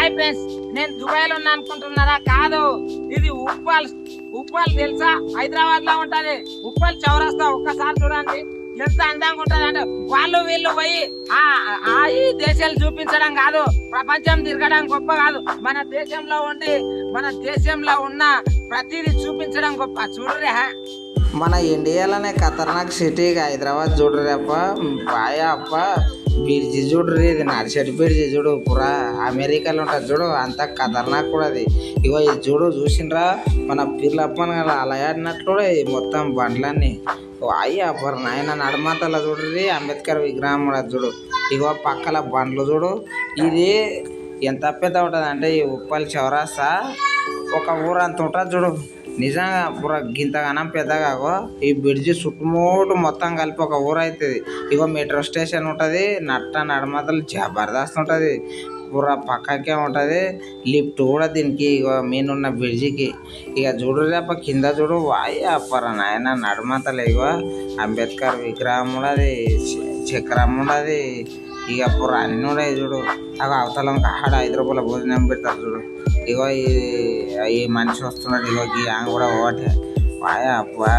Hi friends, నేను దుబాయ్లో ఉన్నా అనుకుంటున్నారా? కాదు, ఇది ఉప్పల్. ఉప్పల్ తెలుసా? హైదరాబాద్ లో ఉంటది. ఉప్పల్ చౌరస్తా ఒక్కసారి చూడండి ఎంత అందంగా ఉంటది అంటే వాళ్ళు వీళ్ళు పోయి ఈ దేశాలు చూపించడం కాదు, ప్రపంచం తిరగడం గొప్ప కాదు. మన దేశంలో ఉండి మన దేశంలో ఉన్న ప్రతిదీ చూపించడం గొప్ప. చూడరే, మన ఇండియాలోనే ఖతర్నాక్ సిటీ హైదరాబాద్ చూడరే అప్ప. బాయా అప్ప, బ్రిడ్జి చూడరు, ఇది నడిచెట్టు బ్రిడ్జి చూడు, పురా అమెరికాలో ఉంటుంది చూడు, అంత ఖతర్నాక్ కూడా అది. ఇగో ఇది చూడు, చూసిండ్రా మన పిర్లప్పని అలా ఆడినట్లు మొత్తం బండ్లన్నీ. అయ్యా అప్పర్ నాయన నడమాతల చూడరి, అంబేద్కర్ విగ్రహం కూడా చూడు. ఇగో పక్కల బండ్లు చూడు. ఇది ఎంత పెద్ద ఉంటుంది అంటే ఈ ఉప్పల్ చౌరాస్తా ఒక ఊరంత ఉంటుంది చూడు. నిజంగా పూర గింతగానం పెద్దగా. ఈ బ్రిడ్జి చుట్టుముట్టు మొత్తం కలిపి ఒక ఊరు అవుతుంది. ఇగో మెట్రో స్టేషన్ ఉంటుంది, నడమతలు జబర్దస్త్ ఉంటుంది. పూర పక్కకే ఉంటుంది లిఫ్ట్ కూడా దీనికి, ఇగో మీనున్న బ్రిడ్జికి. ఇక చూడు రేప కింద చూడు, వాయి అప్పర నాయన నడమతలు. ఇగో అంబేద్కర్ విగ్రహం ఉన్నది, చక్రం ఉన్నది, ఇక పూర అన్నీ ఉన్నాయి చూడు. అగో అవతల ఆడ 5 రూపాయల భోజనం పెడతారు చూడు. ఇగో ఈ మనిషి వస్తున్నాడు, ఇగో ఈ ఆమె కూడా ఒకటే. వాయా అబ్బా,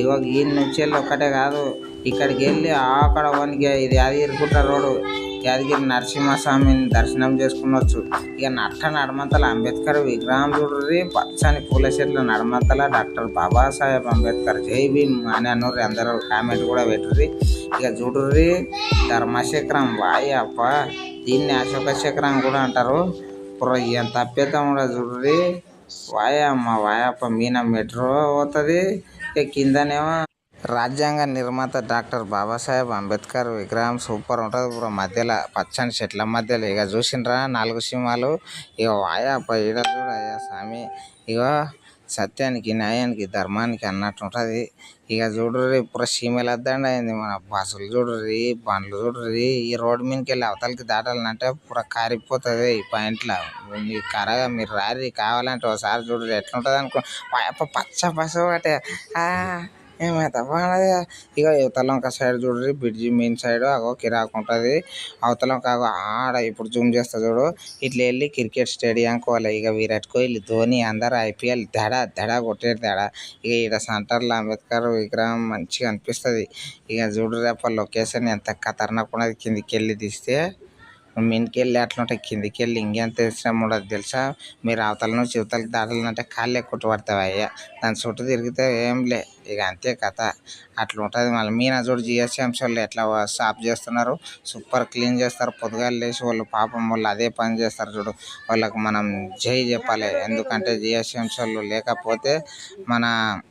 ఇగో ఈ నుంచి వెళ్ళి ఒక్కటే కాదు, ఇక్కడికి వెళ్ళి అక్కడ వనికి ఇది యాదగిరిగుట్ట రోడ్డు, యాదగిరి నరసింహస్వామిని దర్శనం చేసుకునొచ్చు. ఇక నడమంతల అంబేద్కర్ విగ్రహం చూడ్రి, పచ్చని పూల చెట్ల నడమంతల డాక్టర్ బాబాసాహెబ్ అంబేద్కర్ జై భీమ్ అని అన్నారు. అందరూ కామెంట్ కూడా పెట్టుర్రి. ఇక చూడ్రి ధర్మచక్రం, వాయి అప్ప, దీన్ని అశోక చక్రం కూడా అంటారు. ఎంత పెద్ద ఉండదు చూడ్రి, వాయమ్మ వాయప్ప. మీన మెట్రో పోతుంది, కిందనేమో రాజ్యాంగ నిర్మాత డాక్టర్ బాబాసాహెబ్ అంబేద్కర్ విగ్రహం సూపర్ ఉంటుంది. ఇప్పుడు మధ్యలో పచ్చని చెట్ల మధ్యలో ఇక చూసిండ్రా 4 సింహాలు. ఇక వాయప్ప ఈడ చూడ అయ్యా స్వామి. ఇక సత్యానికి, న్యాయానికి, ధర్మానికి అన్నట్టు ఉంటుంది. ఇక చూడ్రి ఇప్పుడు సీమల అద్దండి అయింది. మన బస్సులు చూడ్రి, బండ్లు చూడ్రి. ఈ రోడ్డు మీదకి వెళ్ళి అవతలకి దాటాలంటే పూర కారిపోతుంది ఈ పాయింట్లో. మీ కరగా మీరు రారి, కావాలంటే ఒకసారి చూడ్రి ఎట్లుంటుంది అనుకో. వాయప్ప పచ్చ బస్సు ఒకటే ఏమైతే బాగున్నది. ఇక యువతలంక సైడ్ చూడ్రి, బ్రిడ్జి మెయిన్ సైడ్ అగో కిరాకు ఉంటుంది. అవతలంక ఆడ ఇప్పుడు జూమ్ చేస్తా చూడు, ఇట్లా వెళ్ళి క్రికెట్ స్టేడియంకి పోవాలి. ఇక విరాట్ కోహ్లీ, ధోని అందరూ IPL దడ కొట్టేది దడ. ఇక ఈడ సెంటర్లో అంబేద్కర్ విగ్రహం మంచిగా అనిపిస్తుంది. ఇక చూడు రేప లొకేషన్ ఎంత ఖతర్నాక్ ఉన్నది. కిందికి వెళ్ళి తీస్తే మీనికి వెళ్ళి అట్లుంటాయి, కిందికి వెళ్ళి ఇంకెంత ఇష్టం ఉండదు తెలుసా. మీరు అవతల నుంచి యువతలకి దాటాలంటే కాళ్ళే కుట్టుపడతావు అయ్యా. దాని చుట్టూ తిరిగితే ఏం లే, ఇక అంతే కథ. అట్లా ఉంటుంది. మళ్ళీ మీనా చూడు GSMC వాళ్ళు ఎట్లా సాఫ్ చేస్తున్నారు, సూపర్ క్లీన్ చేస్తారు. పొద్దుగాలు లేచి వాళ్ళు పాపం వాళ్ళు అదే పని చేస్తారు చూడు. వాళ్ళకు మనం జై చెప్పాలి, ఎందుకంటే GSMC వాళ్ళు లేకపోతే మన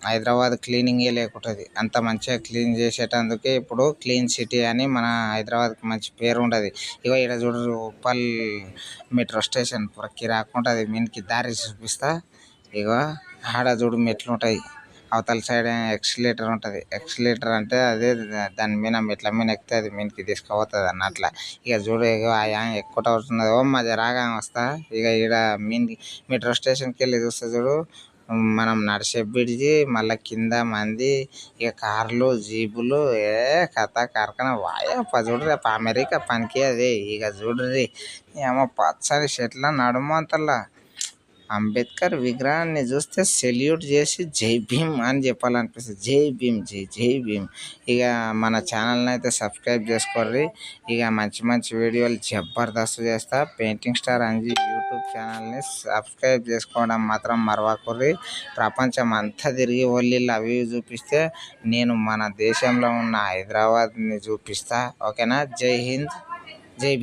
హైదరాబాద్ క్లీనింగే లేకుంటుంది. అంత మంచిగా క్లీన్ చేసేటందుకే ఇప్పుడు క్లీన్ సిటీ అని మన హైదరాబాద్కి మంచి పేరు ఉండదు. ఇగో ఇక్కడ చూడు ఉప్పల్ మెట్రో స్టేషన్ పురక్కి రాకుంటుంది. మీనికి దారి చూపిస్తా. ఇగో ఆడ చూడు మెట్లు ఉంటాయి, అవతల సైడ్ ఎక్సిలేటర్ ఉంటుంది. ఎక్సిలేటర్ అంటే అదే దాని మీద మెట్ల మీద ఎక్కితే అది మీనికి తీసుకుపోతుంది అన్నట్ల. ఇక చూడు ఇక ఎక్కువ అవుతున్నది. మధ్య రాగా వస్తా. ఇక ఈడ మెట్రో స్టేషన్కి వెళ్ళి చూస్తే చూడు, మనం నడిచే బ్రిడ్జి, మళ్ళీ కింద మంది, ఇక కార్లు, జీపులు, కథ కార్ఖానా. వాయప్ప చూడ్రి రేపు అమెరికా పనికి అది. ఇక చూడ్రి ఏమో పచ్చని చెట్ల నడుమంతల్లా అంబేద్కర్ విగ్రహాన్ని చూస్తే సెల్యూట్ చేసి జై భీమ్ అని చెప్పాలనిపిస్తుంది. జై భీమ్, జై భీమ్. ఇక మన ఛానల్ని అయితే సబ్స్క్రైబ్ చేసుకోర్రి. ఇక మంచి మంచి వీడియోలు జబర్దస్త్ చేస్తా. పెయింటింగ్ స్టార్ అంజీ యూట్యూబ్ ఛానల్ని సబ్స్క్రైబ్ చేసుకోవడం మాత్రం మరవకుర్రి. ప్రపంచం అంతా తిరిగి ఒళ్ళిళ్ళు అవి చూపిస్తే నేను మన దేశంలో ఉన్న హైదరాబాద్ని చూపిస్తా. ఓకేనా? జై హింద్, జై భీమ్.